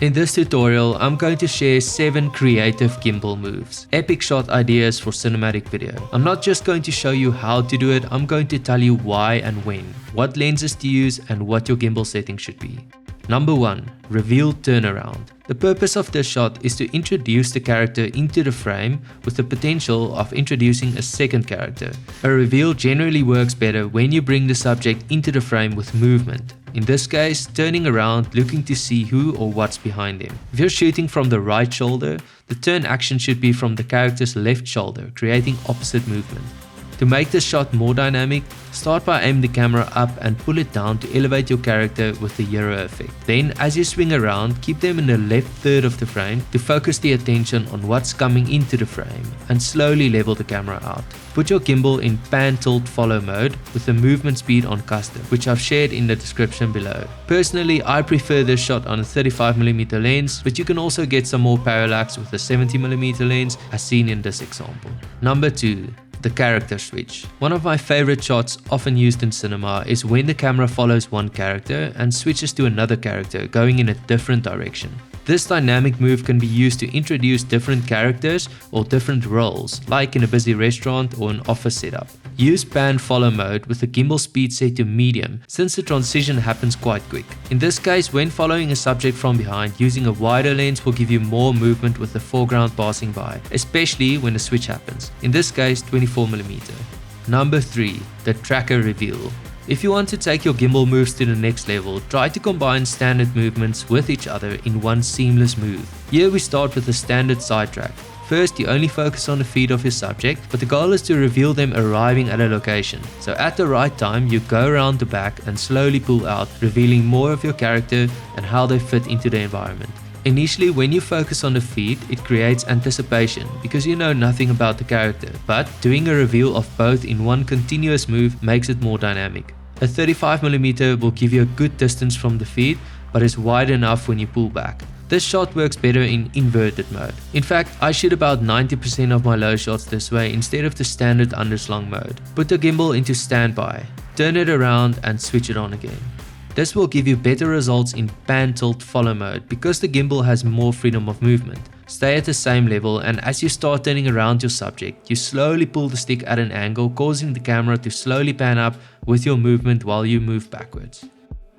In this tutorial, I'm going to share 7 creative gimbal moves, epic shot ideas for cinematic video. I'm not just going to show you how to do it, I'm going to tell you why and when, what lenses to use and what your gimbal setting should be. Number 1. Reveal turnaround. The purpose of this shot is to introduce the character into the frame with the potential of introducing a second character. A reveal generally works better when you bring the subject into the frame with movement. In this case, turning around looking to see who or what's behind him. If you're shooting from the right shoulder, the turn action should be from the character's left shoulder, creating opposite movement. To make this shot more dynamic, start by aiming the camera up and pull it down to elevate your character with the gyro effect. Then, as you swing around, keep them in the left third of the frame to focus the attention on what's coming into the frame and slowly level the camera out. Put your gimbal in pan, tilt, follow mode with the movement speed on custom, which I've shared in the description below. Personally, I prefer this shot on a 35mm lens, but you can also get some more parallax with a 70mm lens as seen in this example. Number 2. The character switch. One of my favorite shots often used in cinema is when the camera follows one character and switches to another character going in a different direction. This dynamic move can be used to introduce different characters or different roles, like in a busy restaurant or an office setup. Use pan follow mode with the gimbal speed set to medium since the transition happens quite quick. In this case, when following a subject from behind, using a wider lens will give you more movement with the foreground passing by, especially when the switch happens. In this case, 24mm. Number 3. The tracker reveal. If you want to take your gimbal moves to the next level, try to combine standard movements with each other in one seamless move. Here we start with the standard sidetrack. First, you only focus on the feet of your subject, but the goal is to reveal them arriving at a location. So at the right time, you go around the back and slowly pull out, revealing more of your character and how they fit into the environment. Initially, when you focus on the feet, it creates anticipation because you know nothing about the character, but doing a reveal of both in one continuous move makes it more dynamic. A 35mm will give you a good distance from the feet, but is wide enough when you pull back. This shot works better in inverted mode. In fact, I shoot about 90% of my low shots this way instead of the standard underslung mode. Put the gimbal into standby, turn it around and switch it on again. This will give you better results in pan tilt follow mode because the gimbal has more freedom of movement. Stay at the same level, and as you start turning around your subject, you slowly pull the stick at an angle, causing the camera to slowly pan up with your movement while you move backwards.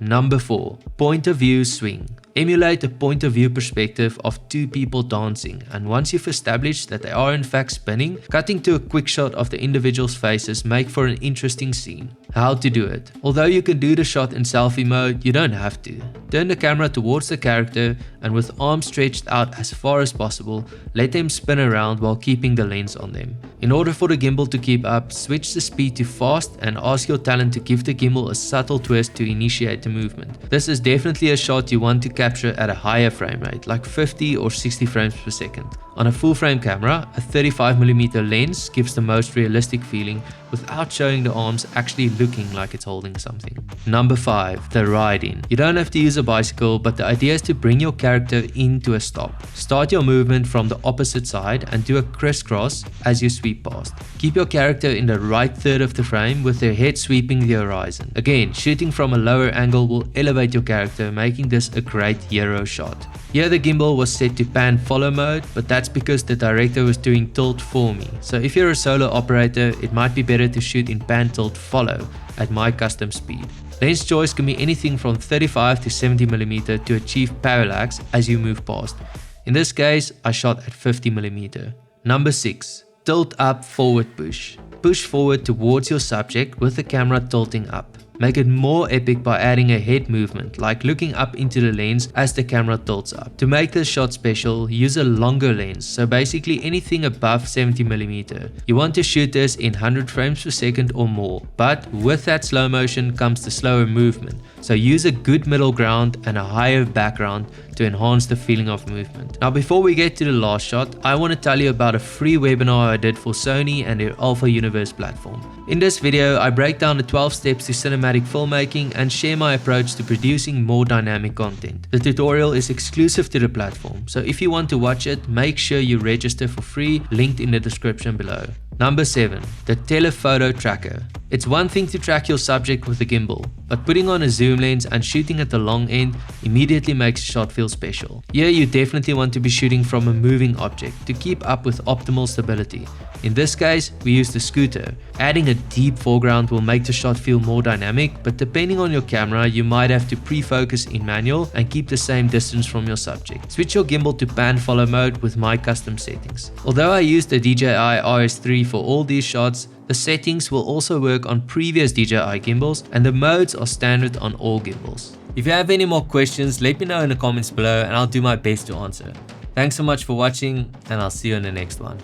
Number 4. Point of view swing. Emulate a point of view perspective of two people dancing, and once you've established that they are in fact spinning, cutting to a quick shot of the individual's faces make for an interesting scene. How to do it? Although you can do the shot in selfie mode, you don't have to. Turn the camera towards the character and with arms stretched out as far as possible, let them spin around while keeping the lens on them. In order for the gimbal to keep up, switch the speed to fast and ask your talent to give the gimbal a subtle twist to initiate the movement. This is definitely a shot you want to capture at a higher frame rate, like 50 or 60 frames per second. On a full frame camera, a 35mm lens gives the most realistic feeling without showing the arms actually looking like it's holding something. Number 5. The ride-in. You don't have to use a bicycle, but the idea is to bring your character into a stop. Start your movement from the opposite side and do a crisscross as you sweep past. Keep your character in the right third of the frame with their head sweeping the horizon. Again, shooting from a lower angle will elevate your character, making this a great hero shot. Here the gimbal was set to pan follow mode, but that's because the director was doing tilt for me. So if you're a solo operator, it might be better to shoot in pan tilt follow at my custom speed. Lens choice can be anything from 35 to 70mm to achieve parallax as you move past. In this case, I shot at 50mm. Number 6. Tilt up forward push. Push forward towards your subject with the camera tilting up. Make it more epic by adding a head movement, like looking up into the lens as the camera tilts up. To make this shot special, use a longer lens, so basically anything above 70mm. You want to shoot this in 100 frames per second or more, but with that slow motion comes the slower movement. So use a good middle ground and a higher background to enhance the feeling of movement. Now before we get to the last shot, I want to tell you about a free webinar I did for Sony and their Alpha Universe platform. In this video, I break down the 12 steps to cinematic filmmaking and share my approach to producing more dynamic content. The tutorial is exclusive to the platform, so if you want to watch it, make sure you register for free, linked in the description below. Number 7. The telephoto tracker. It's one thing to track your subject with a gimbal, but putting on a zoom lens and shooting at the long end immediately makes a shot feel special. Here you definitely want to be shooting from a moving object to keep up with optimal stability. In this case, we used a scooter. Adding a deep foreground will make the shot feel more dynamic, but depending on your camera, you might have to pre-focus in manual and keep the same distance from your subject. Switch your gimbal to pan follow mode with my custom settings. Although I used the DJI RS3 for all these shots, the settings will also work on previous DJI gimbals and the modes are standard on all gimbals. If you have any more questions, let me know in the comments below and I'll do my best to answer. Thanks so much for watching and I'll see you in the next one.